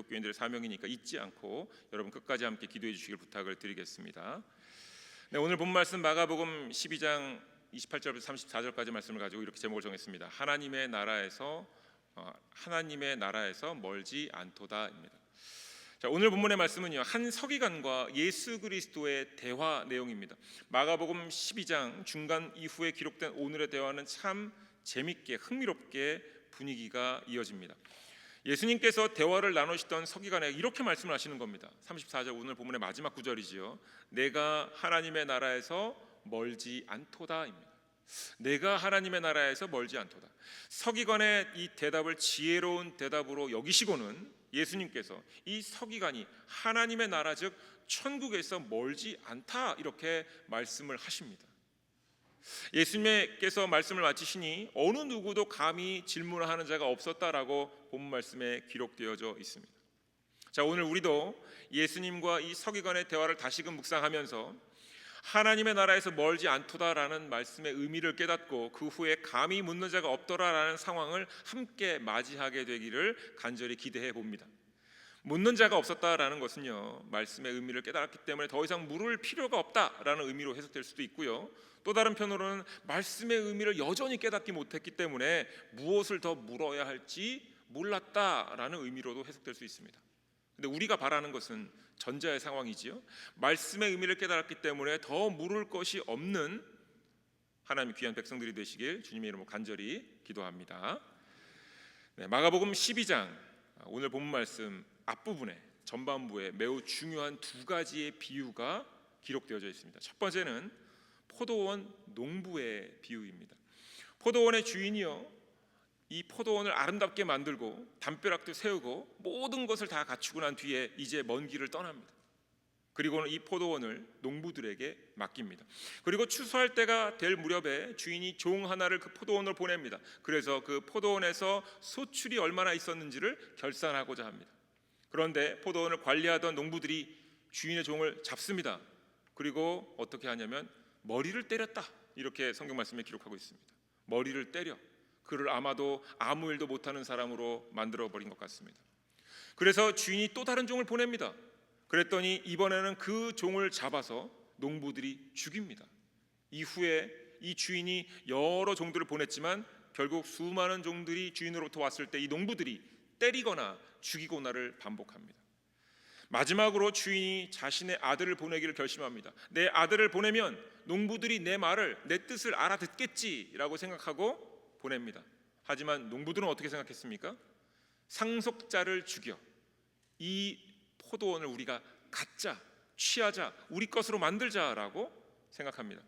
기독교인들의 사명이니까 잊지 않고 여러분 끝까지 함께 기도해 주시길 부탁을 드리겠습니다. 네, 오늘 본 말씀 마가복음 12장 28절부터 34절까지 말씀을 가지고 이렇게 제목을 정했습니다. 하나님의 나라에서 멀지 않도다입니다. 자, 오늘 본문의 말씀은요, 한 서기관과 예수 그리스도의 대화 내용입니다. 마가복음 12장 중간 이후에 기록된 오늘의 대화는 참 재밌게 흥미롭게 분위기가 이어집니다. 예수님께서 대화를 나누시던 서기관에게 이렇게 말씀을 하시는 겁니다. 34절 오늘 본문의 마지막 구절이지요. 내가 하나님의 나라에서 멀지 않도다입니다. 내가 하나님의 나라에서 멀지 않도다. 서기관의 이 대답을 지혜로운 대답으로 여기시고는 예수님께서 이 서기관이 하나님의 나라 즉 천국에서 멀지 않다 이렇게 말씀을 하십니다. 예수님께서 말씀을 마치시니 어느 누구도 감히 질문하는 자가 없었다라고 본문 말씀에 기록되어져 있습니다. 자, 오늘 우리도 예수님과 이 서기관의 대화를 다시금 묵상하면서 하나님의 나라에서 멀지 않도다라는 말씀의 의미를 깨닫고 그 후에 감히 묻는 자가 없더라라는 상황을 함께 맞이하게 되기를 간절히 기대해 봅니다. 묻는 자가 없었다라는 것은요, 말씀의 의미를 깨달았기 때문에 더 이상 물을 필요가 없다라는 의미로 해석될 수도 있고요, 또 다른 편으로는 말씀의 의미를 여전히 깨닫지 못했기 때문에 무엇을 더 물어야 할지 몰랐다라는 의미로도 해석될 수 있습니다. 근데 우리가 바라는 것은 전자의 상황이지요. 말씀의 의미를 깨달았기 때문에 더 물을 것이 없는 하나님의 귀한 백성들이 되시길 주님의 이름으로 간절히 기도합니다. 네, 마가복음 12장 오늘 본문 말씀 앞부분에 전반부에 매우 중요한 두 가지의 비유가 기록되어져 있습니다. 첫 번째는 포도원 농부의 비유입니다. 포도원의 주인이요, 이 포도원을 아름답게 만들고 담벼락도 세우고 모든 것을 다 갖추고 난 뒤에 이제 먼 길을 떠납니다. 그리고는 이 포도원을 농부들에게 맡깁니다. 그리고 추수할 때가 될 무렵에 주인이 종 하나를 그 포도원으로 보냅니다. 그래서 그 포도원에서 소출이 얼마나 있었는지를 결산하고자 합니다. 그런데 포도원을 관리하던 농부들이 주인의 종을 잡습니다. 그리고 어떻게 하냐면 머리를 때렸다 이렇게 성경 말씀에 기록하고 있습니다. 머리를 때려 그를 아마도 아무 일도 못하는 사람으로 만들어버린 것 같습니다. 그래서 주인이 또 다른 종을 보냅니다. 그랬더니 이번에는 그 종을 잡아서 농부들이 죽입니다. 이후에 이 주인이 여러 종들을 보냈지만 결국 수많은 종들이 주인으로부터 왔을 때 이 농부들이 때리거나 죽이거나를 반복합니다. 마지막으로 주인이 자신의 아들을 보내기를 결심합니다. 내 아들을 보내면 농부들이 내 말을, 내 뜻을 알아듣겠지라고 생각하고 보냅니다. 하지만 농부들은 어떻게 생각했습니까? 상속자를 죽여 이 포도원을 우리가 갖자, 취하자, 우리 것으로 만들자라고 생각합니다.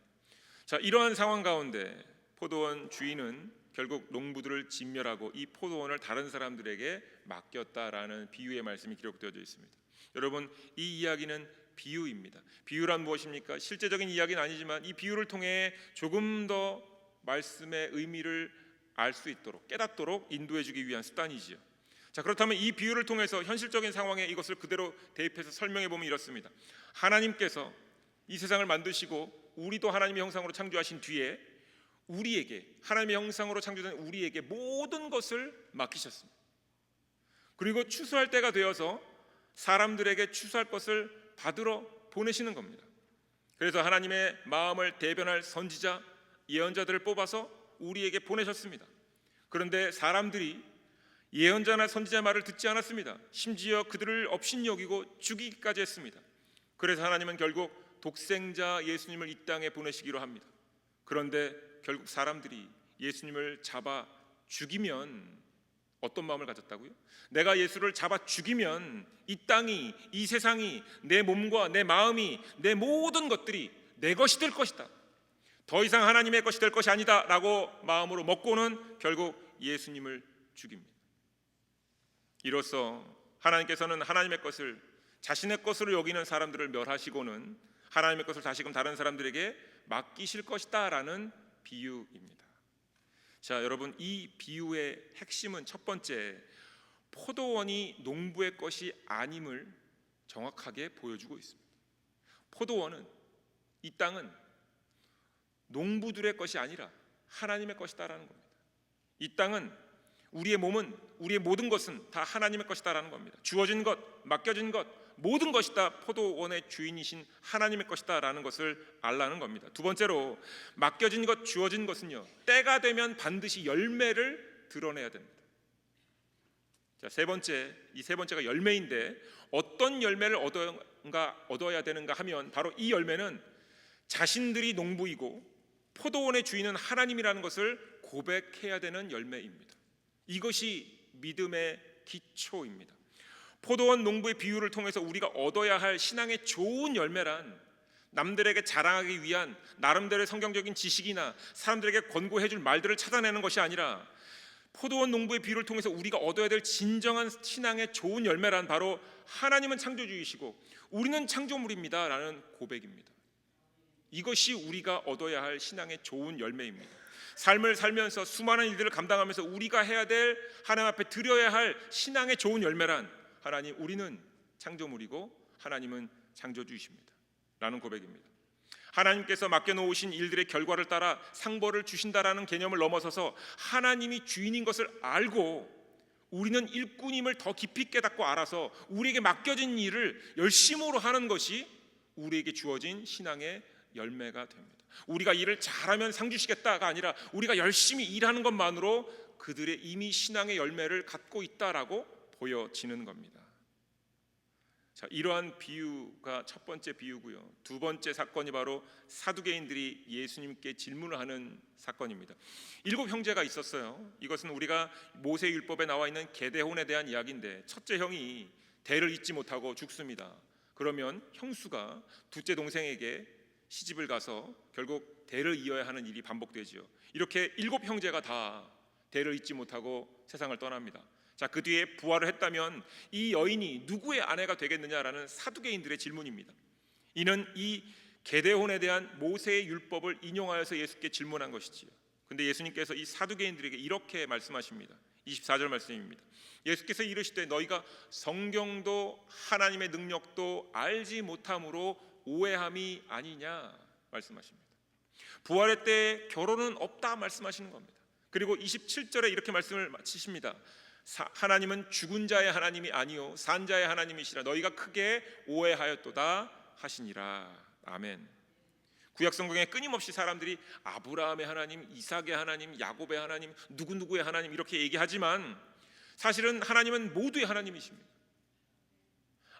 자, 이러한 상황 가운데 포도원 주인은 결국 농부들을 진멸하고 이 포도원을 다른 사람들에게 맡겼다라는 비유의 말씀이 기록되어져 있습니다. 여러분, 이 이야기는 비유입니다. 비유란 무엇입니까? 실제적인 이야기는 아니지만 이 비유를 통해 조금 더 말씀의 의미를 알 수 있도록 깨닫도록 인도해 주기 위한 수단이지요. 자, 그렇다면 이 비유를 통해서 현실적인 상황에 이것을 그대로 대입해서 설명해 보면 이렇습니다. 하나님께서 이 세상을 만드시고 우리도 하나님의 형상으로 창조하신 뒤에 우리에게, 하나님의 형상으로 창조된 우리에게 모든 것을 맡기셨습니다. 그리고 추수할 때가 되어서 사람들에게 추수할 것을 받으러 보내시는 겁니다. 그래서 하나님의 마음을 대변할 선지자, 예언자들을 뽑아서 우리에게 보내셨습니다. 그런데 사람들이 예언자나 선지자 말을 듣지 않았습니다. 심지어 그들을 업신여기고 죽이기까지 했습니다. 그래서 하나님은 결국 독생자 예수님을 이 땅에 보내시기로 합니다. 그런데 결국 사람들이 예수님을 잡아 죽이면 어떤 마음을 가졌다고요? 내가 예수를 잡아 죽이면 이 땅이, 이 세상이, 내 몸과 내 마음이, 내 모든 것들이 내 것이 될 것이다, 더 이상 하나님의 것이 될 것이 아니다 라고 마음으로 먹고는 결국 예수님을 죽입니다. 이로써 하나님께서는 하나님의 것을 자신의 것으로 여기는 사람들을 멸하시고는 하나님의 것을 다시금 다른 사람들에게 맡기실 것이다 라는 비유입니다. 자, 여러분, 이 비유의 핵심은 첫 번째, 포도원이 농부의 것이 아님을 정확하게 보여주고 있습니다. 포도원은, 이 땅은 농부들의 것이 아니라 하나님의 것이다라는 겁니다. 이 땅은 우리의 몸은, 우리의 모든 것은 다 하나님의 것이다라는 겁니다. 주어진 것, 맡겨진 것, 모든 것이 다 포도원의 주인이신 하나님의 것이다라는 것을 알라는 겁니다. 두 번째로, 맡겨진 것, 주어진 것은요, 때가 되면 반드시 열매를 드러내야 됩니다. 자, 이 세 번째가 열매인데, 어떤 열매를 얻어야 되는가 하면 바로 이 열매는 자신들이 농부이고 포도원의 주인은 하나님이라는 것을 고백해야 되는 열매입니다. 이것이 믿음의 기초입니다. 포도원 농부의 비유를 통해서 우리가 얻어야 할 신앙의 좋은 열매란 남들에게 자랑하기 위한 나름대로의 성경적인 지식이나 사람들에게 권고해 줄 말들을 찾아내는 것이 아니라, 포도원 농부의 비유를 통해서 우리가 얻어야 될 진정한 신앙의 좋은 열매란 바로 하나님은 창조주이시고 우리는 창조물입니다 라는 고백입니다. 이것이 우리가 얻어야 할 신앙의 좋은 열매입니다. 삶을 살면서 수많은 일들을 감당하면서 우리가 해야 될, 하나님 앞에 드려야 할 신앙의 좋은 열매란, 하나님, 우리는 창조물이고 하나님은 창조주이십니다 라는 고백입니다. 하나님께서 맡겨놓으신 일들의 결과를 따라 상벌을 주신다라는 개념을 넘어서서 하나님이 주인인 것을 알고 우리는 일꾼임을 더 깊이 깨닫고 알아서 우리에게 맡겨진 일을 열심으로 하는 것이 우리에게 주어진 신앙의 열매가 됩니다. 우리가 일을 잘하면 상 주시겠다가 아니라 우리가 열심히 일하는 것만으로 그들의 이미 신앙의 열매를 갖고 있다라고 보여지는 겁니다. 자, 이러한 비유가 첫 번째 비유고요. 두 번째 사건이 바로 사두개인들이 예수님께 질문을 하는 사건입니다. 7 형제가 있었어요. 이것은 우리가 모세율법에 나와 있는 계대혼에 대한 이야기인데, 첫째 형이 대를 잇지 못하고 죽습니다. 그러면 형수가 둘째 동생에게 시집을 가서 결국 대를 이어야 하는 일이 반복되지요. 이렇게 7 형제가 다 대를 잇지 못하고 세상을 떠납니다. 자, 그 뒤에 부활을 했다면 이 여인이 누구의 아내가 되겠느냐라는 사두개인들의 질문입니다. 이는 이 계대혼에 대한 모세의 율법을 인용하여서 예수께 질문한 것이지요. 근데 예수님께서 이 사두개인들에게 이렇게 말씀하십니다. 24절 말씀입니다. 예수께서 이르시되 너희가 성경도 하나님의 능력도 알지 못함으로 오해함이 아니냐 말씀하십니다. 부활의 때 결혼은 없다 말씀하시는 겁니다. 그리고 27절에 이렇게 말씀을 마치십니다. 하나님은 죽은 자의 하나님이 아니요 산 자의 하나님이시라 너희가 크게 오해하였도다 하시니라. 아멘. 구약 성경에 끊임없이 사람들이 아브라함의 하나님, 이삭의 하나님, 야곱의 하나님, 누구누구의 하나님 이렇게 얘기하지만 사실은 하나님은 모두의 하나님이십니다.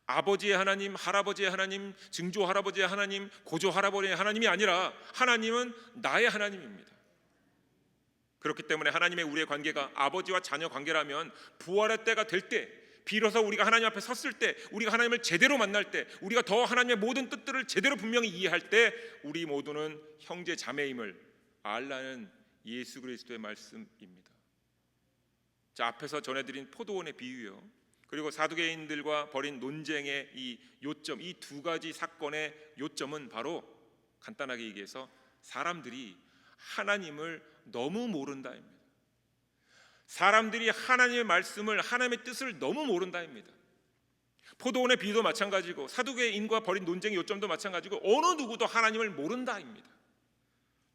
아버지의 하나님, 할아버지의 하나님, 증조 할아버지의 하나님, 고조 할아버지의 하나님이 아니라 하나님은 나의 하나님입니다. 그렇기 때문에 하나님의 우리의 관계가 아버지와 자녀 관계라면 부활의 때가 될 때, 비로소 우리가 하나님 앞에 섰을 때, 우리가 하나님을 제대로 만날 때, 우리가 더 하나님의 모든 뜻들을 제대로 분명히 이해할 때 우리 모두는 형제 자매임을 알라는 예수 그리스도의 말씀입니다. 자, 앞에서 전해드린 포도원의 비유요, 그리고 사두개인들과 벌인 논쟁의 이 요점, 이 두 가지 사건의 요점은 바로 간단하게 얘기해서 사람들이 하나님을 너무 모른다입니다. 사람들이 하나님의 말씀을, 하나님의 뜻을 너무 모른다입니다. 포도원의 비유도 마찬가지고 사두개인과 벌인 논쟁의 요점도 마찬가지고 어느 누구도 하나님을 모른다입니다.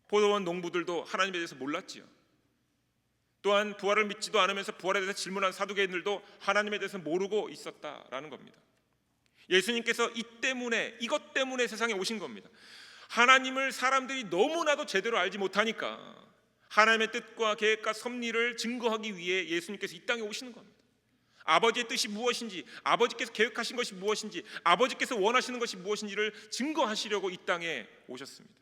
포도원 농부들도 하나님에 대해서 몰랐지요. 또한 부활을 믿지도 않으면서 부활에 대해서 질문한 사두개인들도 하나님에 대해서 모르고 있었다라는 겁니다. 예수님께서 이것 때문에 세상에 오신 겁니다. 하나님을 사람들이 너무나도 제대로 알지 못하니까 하나님의 뜻과 계획과 섭리를 증거하기 위해 예수님께서 이 땅에 오시는 겁니다. 아버지의 뜻이 무엇인지, 아버지께서 계획하신 것이 무엇인지, 아버지께서 원하시는 것이 무엇인지를 증거하시려고 이 땅에 오셨습니다.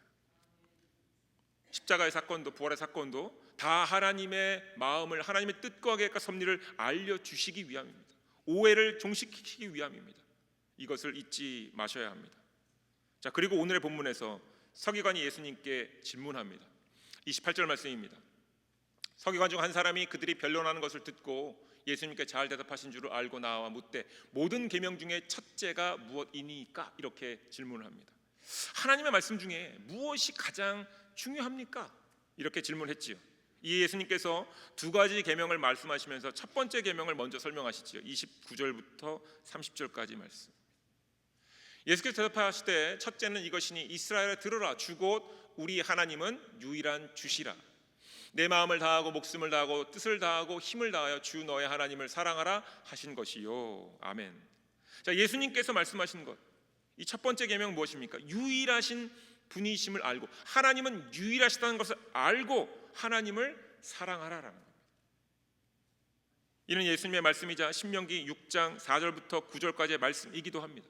십자가의 사건도 부활의 사건도 다 하나님의 마음을, 하나님의 뜻과 계획과 섭리를 알려주시기 위함입니다. 오해를 종식시키기 위함입니다. 이것을 잊지 마셔야 합니다. 자, 그리고 오늘의 본문에서 서기관이 예수님께 질문합니다. 28절 말씀입니다. 서기관 중 한 사람이 그들이 변론하는 것을 듣고 예수님께 잘 대답하신 줄을 알고 나와 묻되 모든 계명 중에 첫째가 무엇이니까? 이렇게 질문을 합니다. 하나님의 말씀 중에 무엇이 가장 중요합니까? 이렇게 질문했지요. 이 예수님께서 두 가지 계명을 말씀하시면서 첫 번째 계명을 먼저 설명하시지요. 29절부터 30절까지 말씀. 예수께서 대답하시되 첫째는 이것이니 이스라엘아 들으라 주 곧 우리 하나님은 유일한 주시라. 내 마음을 다하고 목숨을 다하고 뜻을 다하고 힘을 다하여 주 너의 하나님을 사랑하라 하신 것이요. 아멘. 자, 예수님께서 말씀하신 것, 이 첫 번째 계명 무엇입니까? 유일하신 분이심을 알고, 하나님은 유일하시다는 것을 알고 하나님을 사랑하라라는 겁니다. 이는 예수님의 말씀이자 신명기 6장 4절부터 9절까지의 말씀이기도 합니다.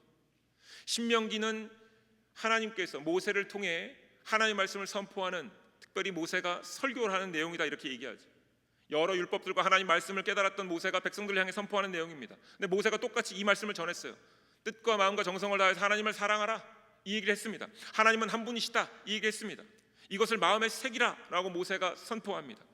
신명기는 하나님께서 모세를 통해 하나님의 말씀을 선포하는, 특별히 모세가 설교를 하는 내용이다 이렇게 얘기하죠. 여러 율법들과 하나님 말씀을 깨달았던 모세가 백성들을 향해 선포하는 내용입니다. 근데 모세가 똑같이 이 말씀을 전했어요. 뜻과 마음과 정성을 다해서 하나님을 사랑하라 이 얘기를 했습니다. 하나님은 한 분이시다 이 얘기를 했습니다. 이것을 마음에 새기라 라고 모세가 선포합니다.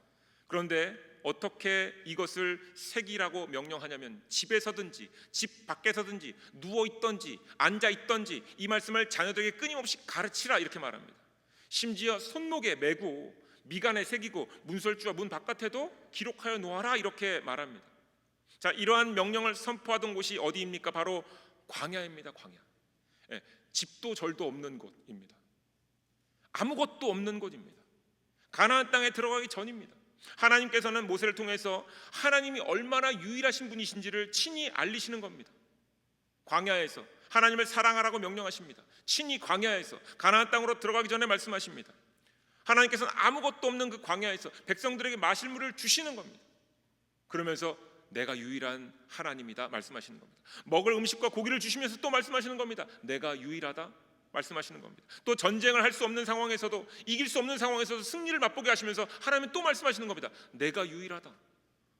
그런데 어떻게 이것을 새기라고 명령하냐면, 집에서든지 집 밖에서든지 누워있던지 앉아있던지 이 말씀을 자녀들에게 끊임없이 가르치라 이렇게 말합니다. 심지어 손목에 메고 미간에 새기고 문설주와 문 바깥에도 기록하여 놓아라 이렇게 말합니다. 자, 이러한 명령을 선포하던 곳이 어디입니까? 바로 광야입니다. 광야. 집도 절도 없는 곳입니다. 아무것도 없는 곳입니다. 가나안 땅에 들어가기 전입니다. 하나님께서는 모세를 통해서 하나님이 얼마나 유일하신 분이신지를 친히 알리시는 겁니다. 광야에서 하나님을 사랑하라고 명령하십니다. 친히 광야에서 가나안 땅으로 들어가기 전에 말씀하십니다. 하나님께서는 아무것도 없는 그 광야에서 백성들에게 마실 물을 주시는 겁니다. 그러면서 내가 유일한 하나님이다 말씀하시는 겁니다. 먹을 음식과 고기를 주시면서 또 말씀하시는 겁니다. 내가 유일하다 말씀하시는 겁니다. 또 전쟁을 할 수 없는 상황에서도, 이길 수 없는 상황에서도 승리를 맛보게 하시면서 하나님은 또 말씀하시는 겁니다. 내가 유일하다,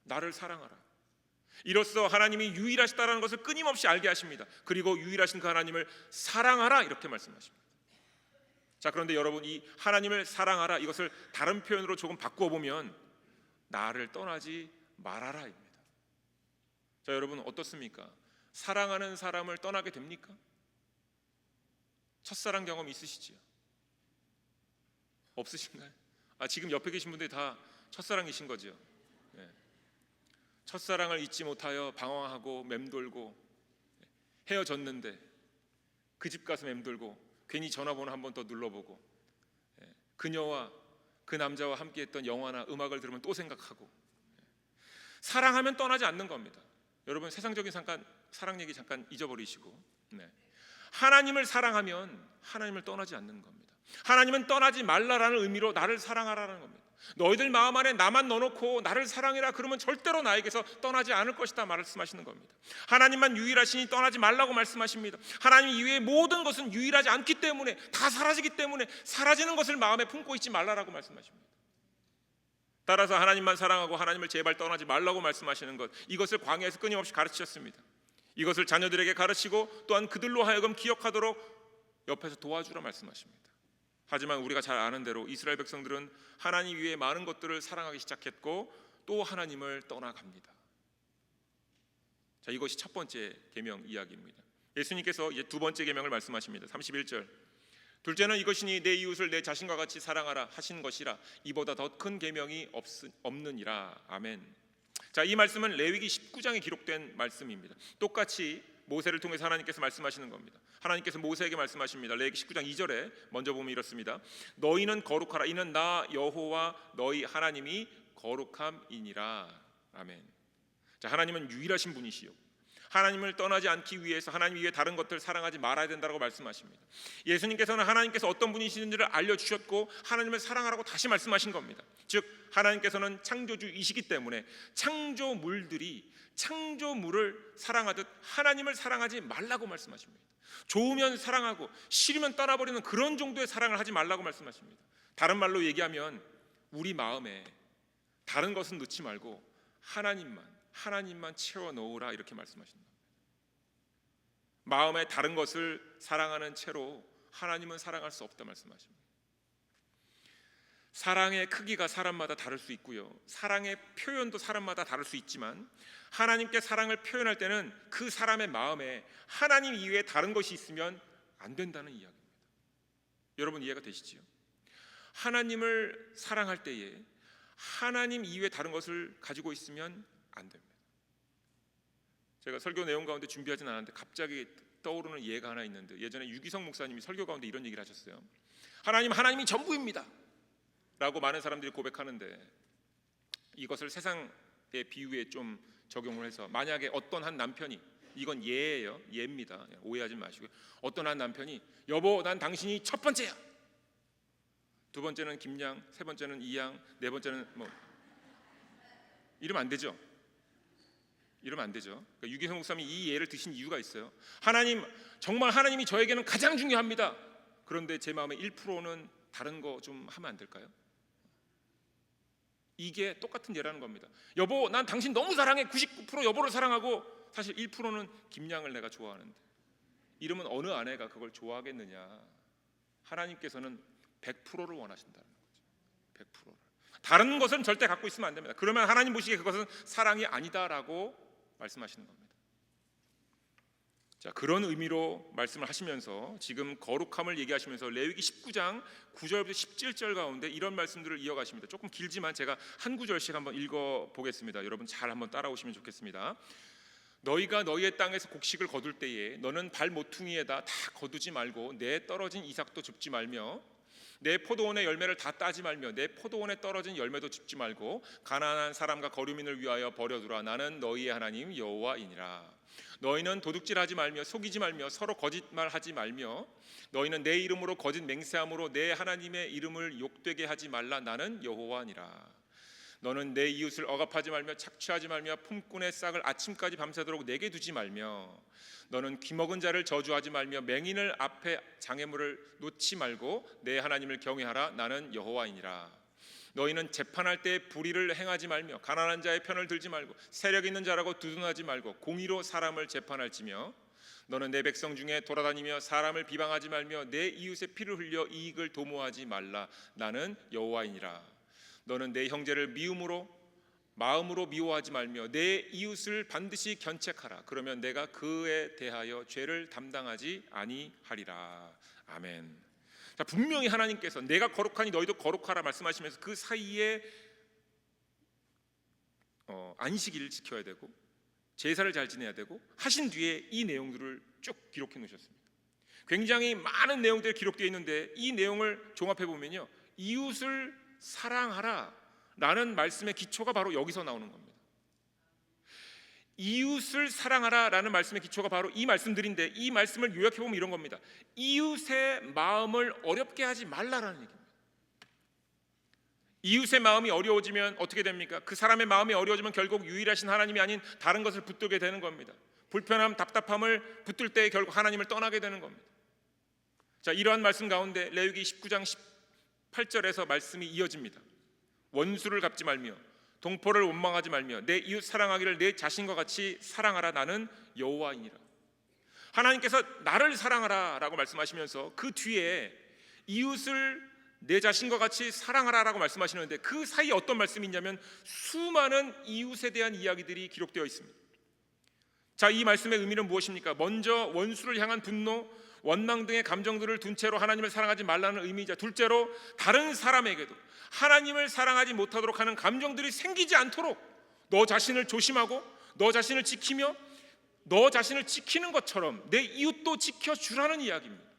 나를 사랑하라. 이로써 하나님이 유일하시다라는 것을 끊임없이 알게 하십니다. 그리고 유일하신 그 하나님을 사랑하라 이렇게 말씀하십니다. 자, 그런데 여러분, 이 하나님을 사랑하라 이것을 다른 표현으로 조금 바꾸어 보면 나를 떠나지 말아라입니다. 자, 여러분 어떻습니까? 사랑하는 사람을 떠나게 됩니까? 첫사랑 경험 있으시지요? 없으신가요? 지금 옆에 계신 분들이 다 첫사랑이신 거죠. 네. 첫사랑을 잊지 못하여 방황하고 맴돌고 헤어졌는데 그 집 가서 맴돌고 괜히 전화번호 한 번 더 눌러보고 그녀와 그 남자와 함께했던 영화나 음악을 들으면 또 생각하고, 사랑하면 떠나지 않는 겁니다. 여러분, 세상적인 사랑 얘기 잠깐 잊어버리시고, 하나님을 사랑하면 하나님을 떠나지 않는 겁니다. 하나님은 떠나지 말라라는 의미로 나를 사랑하라는 겁니다. 너희들 마음 안에 나만 넣어놓고 나를 사랑해라 그러면 절대로 나에게서 떠나지 않을 것이다 말씀하시는 겁니다. 하나님만 유일하시니 떠나지 말라고 말씀하십니다. 하나님 이외의 모든 것은 유일하지 않기 때문에, 다 사라지기 때문에 사라지는 것을 마음에 품고 있지 말라라고 말씀하십니다. 따라서 하나님만 사랑하고 하나님을 제발 떠나지 말라고 말씀하시는 것, 이것을 광야에서 끊임없이 가르치셨습니다. 이것을 자녀들에게 가르치고 또한 그들로 하여금 기억하도록 옆에서 도와주라 말씀하십니다. 하지만 우리가 잘 아는 대로 이스라엘 백성들은 하나님 위에 많은 것들을 사랑하기 시작했고 또 하나님을 떠나갑니다. 자, 이것이 첫 번째 계명 이야기입니다. 예수님께서 이제 두 번째 계명을 말씀하십니다. 31절. 둘째는 이것이니 내 이웃을 내 자신과 같이 사랑하라 하신 것이라, 이보다 더 큰 계명이 없느니라. 아멘. 자, 이 말씀은 레위기 19장에 기록된 말씀입니다. 똑같이 모세를 통해서 하나님께서 말씀하시는 겁니다. 하나님께서 모세에게 말씀하십니다. 레위기 19장 2절에 먼저 보면 이렇습니다. 너희는 거룩하라. 이는 나 여호와 너희 하나님이 거룩함이니라. 아멘. 자, 하나님은 유일하신 분이시요, 하나님을 떠나지 않기 위해서 하나님 이외에 다른 것들 사랑하지 말아야 된다고 말씀하십니다. 예수님께서는 하나님께서 어떤 분이신지를 알려주셨고 하나님을 사랑하라고 다시 말씀하신 겁니다. 즉 하나님께서는 창조주이시기 때문에 창조물들이 창조물을 사랑하듯 하나님을 사랑하지 말라고 말씀하십니다. 좋으면 사랑하고 싫으면 떠나버리는 그런 정도의 사랑을 하지 말라고 말씀하십니다. 다른 말로 얘기하면 우리 마음에 다른 것은 넣지 말고 하나님만 채워 넣으라 이렇게 말씀하십니다. 마음에 다른 것을 사랑하는 채로 하나님은 사랑할 수 없다 말씀하십니다. 사랑의 크기가 사람마다 다를 수 있고요, 사랑의 표현도 사람마다 다를 수 있지만 하나님께 사랑을 표현할 때는 그 사람의 마음에 하나님 이외에 다른 것이 있으면 안 된다는 이야기입니다. 여러분 이해가 되시지요? 하나님을 사랑할 때에 하나님 이외에 다른 것을 가지고 있으면 안 됩니다. 제가 설교 내용 가운데 준비하진 않았는데 갑자기 떠오르는 예가 하나 있는데, 예전에 유기성 목사님이 설교 가운데 이런 얘기를 하셨어요. 하나님이 전부입니다 라고 많은 사람들이 고백하는데, 이것을 세상의 비유에 좀 적용을 해서 만약에 어떤 한 남편이, 이건 예예요, 예입니다, 오해하지 마시고요. 어떤 한 남편이 여보 난 당신이 첫 번째야, 두 번째는 김양, 세 번째는 이양, 네 번째는 뭐, 이러면 안 되죠. 이러면 안 되죠. 그러니까 유기성 목사님이 이 예를 드신 이유가 있어요. 하나님, 정말 하나님이 저에게는 가장 중요합니다. 그런데 제 마음의 1%는 다른 거 좀 하면 안 될까요? 이게 똑같은 예라는 겁니다. 여보 난 당신 너무 사랑해. 99% 여보를 사랑하고 사실 1%는 김양을 내가 좋아하는데, 이러면 어느 아내가 그걸 좋아하겠느냐. 하나님께서는 100%를 원하신다는 거죠. 100%를. 다른 것은 절대 갖고 있으면 안 됩니다. 그러면 하나님 보시기에 그것은 사랑이 아니다라고 말씀하시는 겁니다. 자, 그런 의미로 말씀을 하시면서 지금 거룩함을 얘기하시면서 레위기 19장 9절부터 17절 가운데 이런 말씀들을 이어가십니다. 조금 길지만 제가 한 구절씩 한번 읽어보겠습니다. 여러분 잘 한번 따라오시면 좋겠습니다. 너희가 너희의 땅에서 곡식을 거둘 때에 너는 발 모퉁이에다 다 거두지 말고 내 떨어진 이삭도 줍지 말며 내 포도원의 열매를 다 따지 말며 내 포도원에 떨어진 열매도 줍지 말고 가난한 사람과 거류민을 위하여 버려두라. 나는 너희의 하나님 여호와이니라. 너희는 도둑질하지 말며 속이지 말며 서로 거짓말하지 말며 너희는 내 이름으로 거짓 맹세함으로 내 하나님의 이름을 욕되게 하지 말라. 나는 여호와니라. 너는 내 이웃을 억압하지 말며 착취하지 말며 품꾼의 싹을 아침까지 밤새도록 내게 두지 말며 너는 귀먹은 자를 저주하지 말며 맹인을 앞에 장애물을 놓지 말고 내 하나님을 경외하라. 나는 여호와이니라. 너희는 재판할 때 불의를 행하지 말며 가난한 자의 편을 들지 말고 세력 있는 자라고 두둔하지 말고 공의로 사람을 재판할지며 너는 내 백성 중에 돌아다니며 사람을 비방하지 말며 내 이웃의 피를 흘려 이익을 도모하지 말라. 나는 여호와이니라. 너는 내 형제를 마음으로 미워하지 말며 내 이웃을 반드시 견책하라. 그러면 내가 그에 대하여 죄를 담당하지 아니하리라. 아멘. 자, 분명히 하나님께서 내가 거룩하니 너희도 거룩하라 말씀하시면서 그 사이에 안식일을 지켜야 되고 제사를 잘 지내야 되고 하신 뒤에 이 내용들을 쭉 기록해 놓으셨습니다. 굉장히 많은 내용들이 기록되어 있는데 이 내용을 종합해 보면요, 이웃을 사랑하라 라는 말씀의 기초가 바로 여기서 나오는 겁니다. 이웃을 사랑하라 라는 말씀의 기초가 바로 이 말씀들인데, 이 말씀을 요약해 보면 이런 겁니다. 이웃의 마음을 어렵게 하지 말라라는 얘기입니다. 이웃의 마음이 어려워지면 어떻게 됩니까? 그 사람의 마음이 어려워지면 결국 유일하신 하나님이 아닌 다른 것을 붙들게 되는 겁니다. 불편함, 답답함을 붙들 때 결국 하나님을 떠나게 되는 겁니다. 자, 이러한 말씀 가운데 레위기 19장 18절에서 말씀이 이어집니다. 원수를 갚지 말며 동포를 원망하지 말며 내 이웃 사랑하기를 내 자신과 같이 사랑하라. 나는 여호와이니라. 하나님께서 나를 사랑하라 라고 말씀하시면서 그 뒤에 이웃을 내 자신과 같이 사랑하라 라고 말씀하시는데, 그 사이에 어떤 말씀이 있냐면 수많은 이웃에 대한 이야기들이 기록되어 있습니다. 자, 이 말씀의 의미는 무엇입니까? 먼저 원수를 향한 분노, 원망 등의 감정들을 둔 채로 하나님을 사랑하지 말라는 의미이자, 둘째로 다른 사람에게도 하나님을 사랑하지 못하도록 하는 감정들이 생기지 않도록 너 자신을 조심하고 너 자신을 지키며 너 자신을 지키는 것처럼 내 이웃도 지켜주라는 이야기입니다.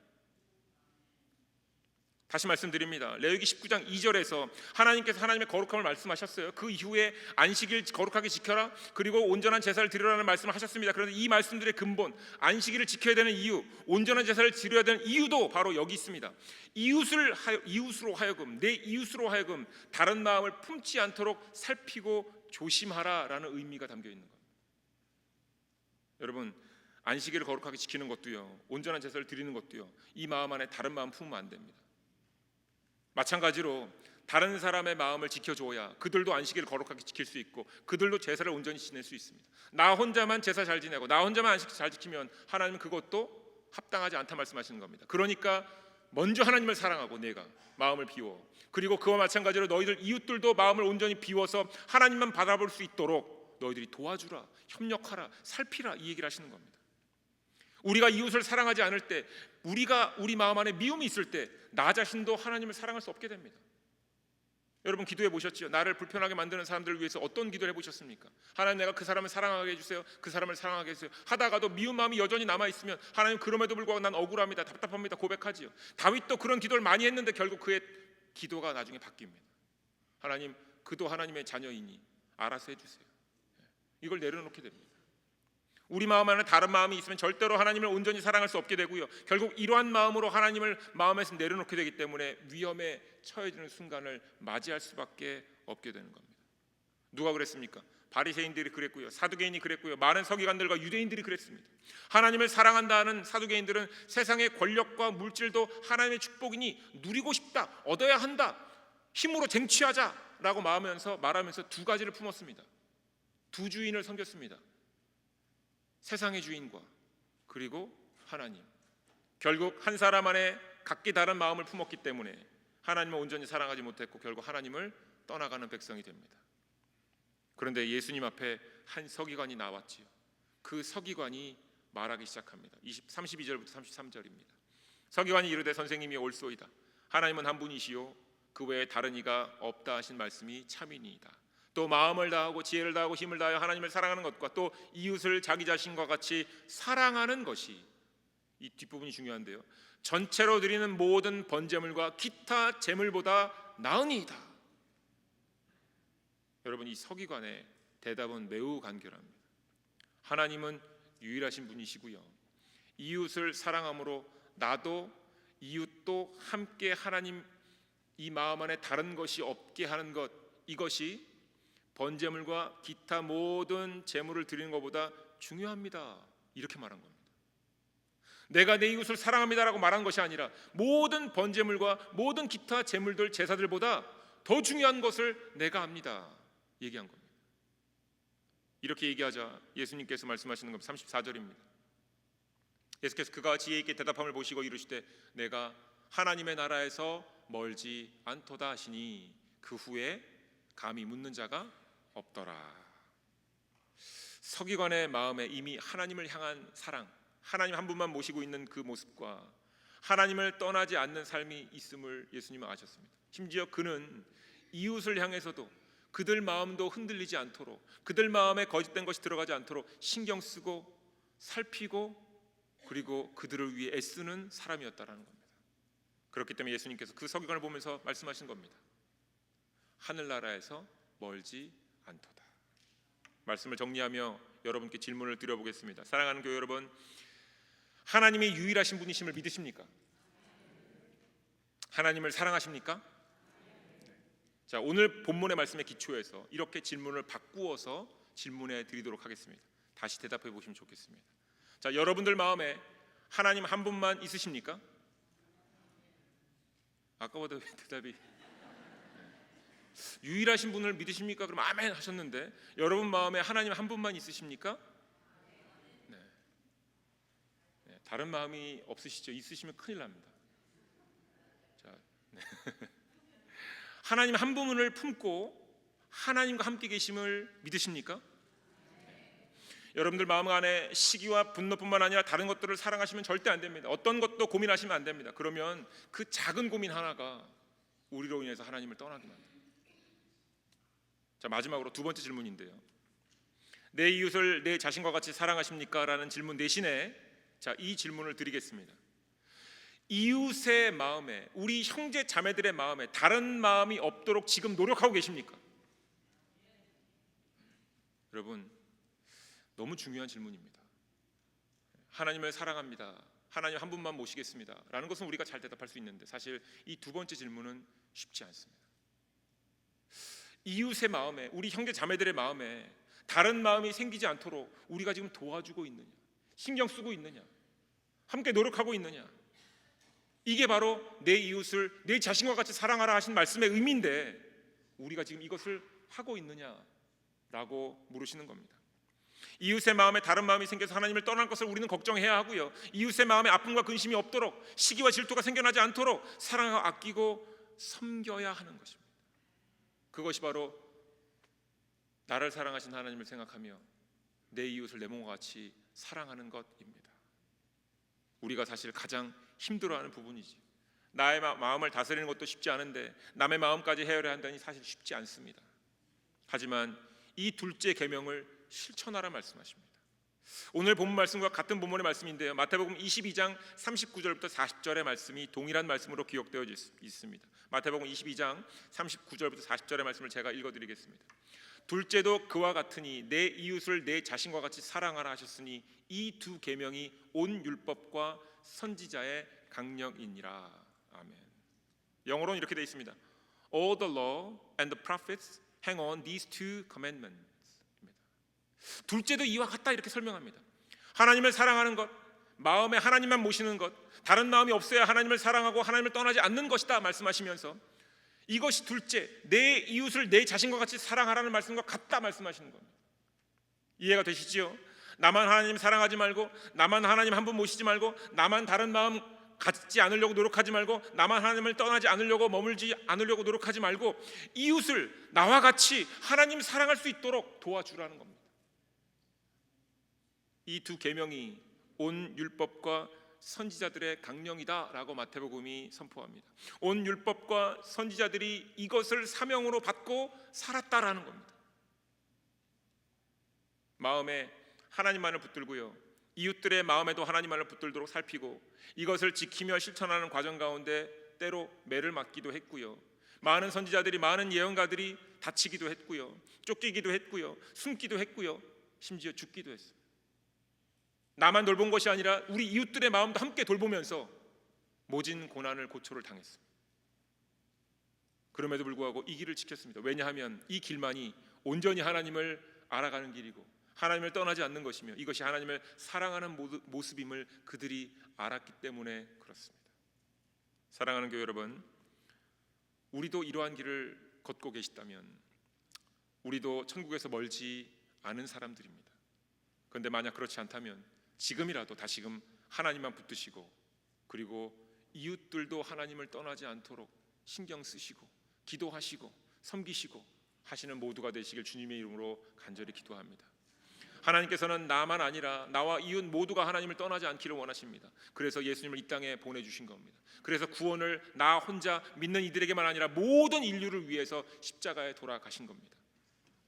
다시 말씀드립니다. 레위기 19장 2절에서 하나님께서 하나님의 거룩함을 말씀하셨어요. 그 이후에 안식일 거룩하게 지켜라, 그리고 온전한 제사를 드리라는 말씀을 하셨습니다. 그런데 이 말씀들의 근본, 안식일을 지켜야 되는 이유, 온전한 제사를 드려야 되는 이유도 바로 여기 있습니다. 이웃으로 하여금, 내 이웃으로 하여금 다른 마음을 품지 않도록 살피고 조심하라라는 의미가 담겨 있는 겁니다. 여러분, 안식일을 거룩하게 지키는 것도요, 온전한 제사를 드리는 것도요, 이 마음 안에 다른 마음 품으면 안 됩니다. 마찬가지로 다른 사람의 마음을 지켜줘야 그들도 안식일을 거룩하게 지킬 수 있고 그들도 제사를 온전히 지낼 수 있습니다. 나 혼자만 제사 잘 지내고 나 혼자만 안식 잘 지키면 하나님은 그것도 합당하지 않다 말씀하시는 겁니다. 그러니까 먼저 하나님을 사랑하고 내가 마음을 비워, 그리고 그와 마찬가지로 너희들 이웃들도 마음을 온전히 비워서 하나님만 바라볼 수 있도록 너희들이 도와주라, 협력하라, 살피라, 이 얘기를 하시는 겁니다. 우리가 이웃을 사랑하지 않을 때, 우리 마음 안에 미움이 있을 때 나 자신도 하나님을 사랑할 수 없게 됩니다. 여러분 기도해 보셨죠? 나를 불편하게 만드는 사람들을 위해서 어떤 기도를 해보셨습니까? 하나님, 내가 그 사람을 사랑하게 해주세요, 그 사람을 사랑하게 해주세요 하다가도 미운 마음이 여전히 남아있으면 하나님, 그럼에도 불구하고 난 억울합니다, 답답합니다 고백하지요. 다윗도 그런 기도를 많이 했는데 결국 그의 기도가 나중에 바뀝니다. 하나님, 그도 하나님의 자녀이니 알아서 해주세요. 이걸 내려놓게 됩니다. 우리 마음 안에 다른 마음이 있으면 절대로 하나님을 온전히 사랑할 수 없게 되고요, 결국 이러한 마음으로 하나님을 마음에서 내려놓게 되기 때문에 위험에 처해지는 순간을 맞이할 수밖에 없게 되는 겁니다. 누가 그랬습니까? 바리새인들이 그랬고요, 사두개인이 그랬고요, 많은 서기관들과 유대인들이 그랬습니다. 하나님을 사랑한다는 사두개인들은 세상의 권력과 물질도 하나님의 축복이니 누리고 싶다, 얻어야 한다, 힘으로 쟁취하자라고 말하면서 두 가지를 품었습니다. 두 주인을 섬겼습니다. 세상의 주인과 그리고 하나님. 결국 한 사람 안에 각기 다른 마음을 품었기 때문에 하나님을 온전히 사랑하지 못했고 결국 하나님을 떠나가는 백성이 됩니다. 그런데 예수님 앞에 한 서기관이 나왔지요. 그 서기관이 말하기 시작합니다. 32절부터 33절입니다. 서기관이 이르되 선생님이 옳소이다. 하나님은 한 분이시요 그 외에 다른 이가 없다 하신 말씀이 참이니이다. 또 마음을 다하고 지혜를 다하고 힘을 다하여 하나님을 사랑하는 것과 또 이웃을 자기 자신과 같이 사랑하는 것이, 이 뒷부분이 중요한데요, 전체로 드리는 모든 번제물과 기타 제물보다 나으니이다. 여러분, 이 서기관의 대답은 매우 간결합니다. 하나님은 유일하신 분이시고요, 이웃을 사랑함으로 나도 이웃도 함께 하나님 이 마음 안에 다른 것이 없게 하는 것, 이것이 번제물과 기타 모든 제물을 드리는 것보다 중요합니다. 이렇게 말한 겁니다. 내가 내 이웃을 사랑합니다라고 말한 것이 아니라 모든 번제물과 모든 기타 제물들, 제사들보다 더 중요한 것을 내가 압니다, 얘기한 겁니다. 이렇게 얘기하자 예수님께서 말씀하시는 건 34절입니다. 예수께서 그가 지혜 있게 대답함을 보시고 이르시되 내가 하나님의 나라에서 멀지 않도다 하시니 그 후에 감히 묻는 자가 없더라. 서기관의 마음에 이미 하나님을 향한 사랑, 하나님 한 분만 모시고 있는 그 모습과 하나님을 떠나지 않는 삶이 있음을 예수님은 아셨습니다. 심지어 그는 이웃을 향해서도 그들 마음도 흔들리지 않도록, 그들 마음에 거짓된 것이 들어가지 않도록 신경 쓰고 살피고 그리고 그들을 위해 애쓰는 사람이었다라는 겁니다. 그렇기 때문에 예수님께서 그 서기관을 보면서 말씀하신 겁니다. 하늘나라에서 멀지 않도다. 말씀을 정리하며 여러분께 질문을 드려보겠습니다. 사랑하는 교회 여러분, 하나님이 유일하신 분이심을 믿으십니까? 하나님을 사랑하십니까? 자, 오늘 본문의 말씀에 기초해서 이렇게 질문을 바꾸어서 질문해 드리도록 하겠습니다. 다시 대답해 보시면 좋겠습니다. 자, 여러분들 마음에 하나님 한 분만 있으십니까? 아까보다 대답이 유일하신 분을 믿으십니까? 그럼 아멘 하셨는데 여러분 마음에 하나님 한 분만 있으십니까? 네. 네, 다른 마음이 없으시죠? 있으시면 큰일 납니다. 자, 네. 하나님 한 분을 품고 하나님과 함께 계심을 믿으십니까? 네. 여러분들 마음 안에 시기와 분노뿐만 아니라 다른 것들을 사랑하시면 절대 안 됩니다. 어떤 것도 고민하시면 안 됩니다. 그러면 그 작은 고민 하나가 우리로 인해서 하나님을 떠나게 만듭니다. 자, 마지막으로 두 번째 질문인데요, 내 이웃을 내 자신과 같이 사랑하십니까? 라는 질문 대신에 자, 이 질문을 드리겠습니다. 이웃의 마음에, 우리 형제 자매들의 마음에 다른 마음이 없도록 지금 노력하고 계십니까? 여러분, 너무 중요한 질문입니다. 하나님을 사랑합니다, 하나님 한 분만 모시겠습니다 라는 것은 우리가 잘 대답할 수 있는데 사실 이 두 번째 질문은 쉽지 않습니다. 이웃의 마음에, 우리 형제 자매들의 마음에 다른 마음이 생기지 않도록 우리가 지금 도와주고 있느냐, 신경 쓰고 있느냐, 함께 노력하고 있느냐, 이게 바로 내 이웃을 내 자신과 같이 사랑하라 하신 말씀의 의미인데 우리가 지금 이것을 하고 있느냐라고 물으시는 겁니다. 이웃의 마음에 다른 마음이 생겨서 하나님을 떠날 것을 우리는 걱정해야 하고요, 이웃의 마음에 아픔과 근심이 없도록, 시기와 질투가 생겨나지 않도록 사랑하고 아끼고 섬겨야 하는 것입니다. 그것이 바로 나를 사랑하신 하나님을 생각하며 내 이웃을 내 몸과 같이 사랑하는 것입니다. 우리가 사실 가장 힘들어하는 부분이지. 나의 마음을 다스리는 것도 쉽지 않은데 남의 마음까지 헤아려야 한다니 사실 쉽지 않습니다. 하지만 이 둘째 계명을 실천하라 말씀하십니다. 오늘 본문 말씀과 같은 본문의 말씀인데요, 마태복음 22장 39절부터 40절의 말씀이 동일한 말씀으로 기록되어 있습니다. 마태복음 22장 39절부터 40절의 말씀을 제가 읽어드리겠습니다. 둘째도 그와 같으니 내 이웃을 내 자신과 같이 사랑하라 하셨으니 이 두 계명이 온 율법과 선지자의 강령이니라. 아멘. 영어로는 이렇게 되어 있습니다. All the law and the prophets hang on these two commandments. 둘째도 이와 같다 이렇게 설명합니다. 하나님을 사랑하는 것, 마음에 하나님만 모시는 것, 다른 마음이 없어야 하나님을 사랑하고 하나님을 떠나지 않는 것이다 말씀하시면서 이것이 둘째, 내 이웃을 내 자신과 같이 사랑하라는 말씀과 같다 말씀하시는 겁니다. 이해가 되시지요? 나만 하나님 사랑하지 말고, 나만 하나님 한 분 모시지 말고, 나만 다른 마음 갖지 않으려고 노력하지 말고, 나만 하나님을 떠나지 않으려고 머물지 않으려고 노력하지 말고, 이웃을 나와 같이 하나님 사랑할 수 있도록 도와주라는 겁니다. 이 두 계명이 온 율법과 선지자들의 강령이다라고 마태복음이 선포합니다. 온 율법과 선지자들이 이것을 사명으로 받고 살았다라는 겁니다. 마음에 하나님만을 붙들고요, 이웃들의 마음에도 하나님만을 붙들도록 살피고 이것을 지키며 실천하는 과정 가운데 때로 매를 맞기도 했고요, 많은 선지자들이, 많은 예언가들이 다치기도 했고요, 쫓기기도 했고요, 숨기도 했고요, 심지어 죽기도 했어요. 나만 돌본 것이 아니라 우리 이웃들의 마음도 함께 돌보면서 모진 고난을 고초를 당했습니다. 그럼에도 불구하고 이 길을 지켰습니다. 왜냐하면 이 길만이 온전히 하나님을 알아가는 길이고 하나님을 떠나지 않는 것이며 이것이 하나님을 사랑하는 모습임을 그들이 알았기 때문에 그렇습니다. 사랑하는 교회 여러분, 우리도 이러한 길을 걷고 계시다면 우리도 천국에서 멀지 않은 사람들입니다. 그런데 만약 그렇지 않다면 지금이라도 다시금 하나님만 붙드시고 그리고 이웃들도 하나님을 떠나지 않도록 신경 쓰시고 기도하시고 섬기시고 하시는 모두가 되시길 주님의 이름으로 간절히 기도합니다. 하나님께서는 나만 아니라 나와 이웃 모두가 하나님을 떠나지 않기를 원하십니다. 그래서 예수님을 이 땅에 보내주신 겁니다. 그래서 구원을 나 혼자 믿는 이들에게만 아니라 모든 인류를 위해서 십자가에 돌아가신 겁니다.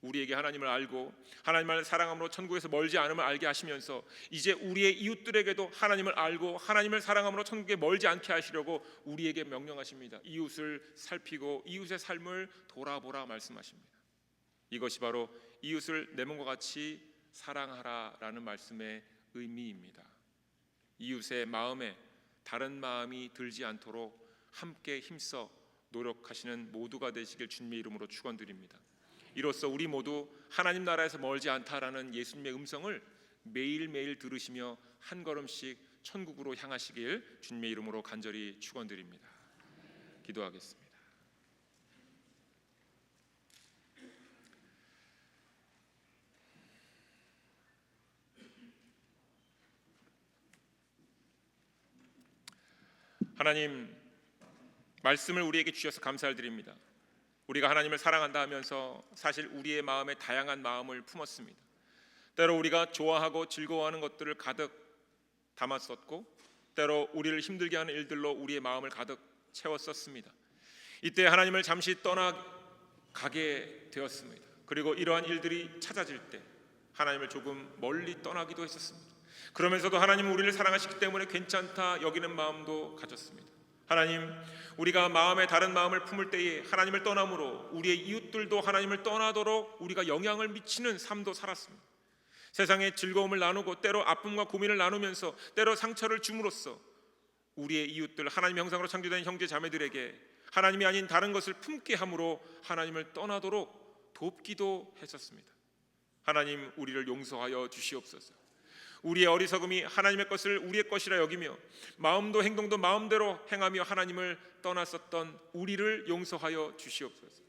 우리에게 하나님을 알고 하나님을 사랑함으로 천국에서 멀지 않음을 알게 하시면서 이제 우리의 이웃들에게도 하나님을 알고 하나님을 사랑함으로 천국에 멀지 않게 하시려고 우리에게 명령하십니다. 이웃을 살피고 이웃의 삶을 돌아보라 말씀하십니다. 이것이 바로 이웃을 내 몸과 같이 사랑하라라는 말씀의 의미입니다. 이웃의 마음에 다른 마음이 들지 않도록 함께 힘써 노력하시는 모두가 되시길 주님의 이름으로 축원드립니다. 이로써 우리 모두 하나님 나라에서 멀지 않다라는 예수님의 음성을 매일매일 들으시며 한 걸음씩 천국으로 향하시길 주님의 이름으로 간절히 축원드립니다. 기도하겠습니다. 하나님, 말씀을 우리에게 주셔서 감사를 드립니다. 우리가 하나님을 사랑한다 하면서 사실 우리의 마음에 다양한 마음을 품었습니다. 때로 우리가 좋아하고 즐거워하는 것들을 가득 담았었고 때로 우리를 힘들게 하는 일들로 우리의 마음을 가득 채웠었습니다. 이때 하나님을 잠시 떠나가게 되었습니다. 그리고 이러한 일들이 찾아질 때 하나님을 조금 멀리 떠나기도 했었습니다. 그러면서도 하나님은 우리를 사랑하시기 때문에 괜찮다 여기는 마음도 가졌습니다. 하나님, 우리가 마음에 다른 마음을 품을 때에 하나님을 떠남으로 우리의 이웃들도 하나님을 떠나도록 우리가 영향을 미치는 삶도 살았습니다. 세상의 즐거움을 나누고 때로 아픔과 고민을 나누면서 때로 상처를 줌으로써 우리의 이웃들, 하나님의 형상으로 창조된 형제 자매들에게 하나님이 아닌 다른 것을 품게 함으로 하나님을 떠나도록 돕기도 했었습니다. 하나님, 우리를 용서하여 주시옵소서. 우리의 어리석음이 하나님의 것을 우리의 것이라 여기며 마음도 행동도 마음대로 행하며 하나님을 떠났었던 우리를 용서하여 주시옵소서.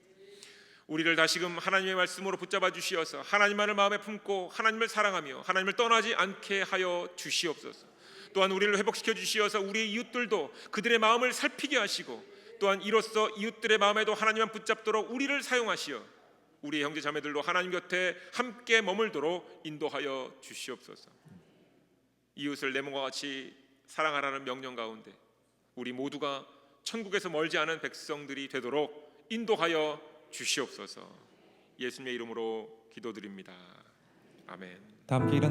우리를 다시금 하나님의 말씀으로 붙잡아 주시어서 하나님만을 마음에 품고 하나님을 사랑하며 하나님을 떠나지 않게 하여 주시옵소서. 또한 우리를 회복시켜 주시어서 우리의 이웃들도 그들의 마음을 살피게 하시고 또한 이로써 이웃들의 마음에도 하나님만 붙잡도록 우리를 사용하시어 우리의 형제 자매들도 하나님 곁에 함께 머물도록 인도하여 주시옵소서. 이웃을 내 몸과 같이 사랑하라는 명령 가운데 우리 모두가 천국에서 멀지 않은 백성들이 되도록 인도하여 주시옵소서. 예수님의 이름으로 기도드립니다. 아멘. 다 함께 일어나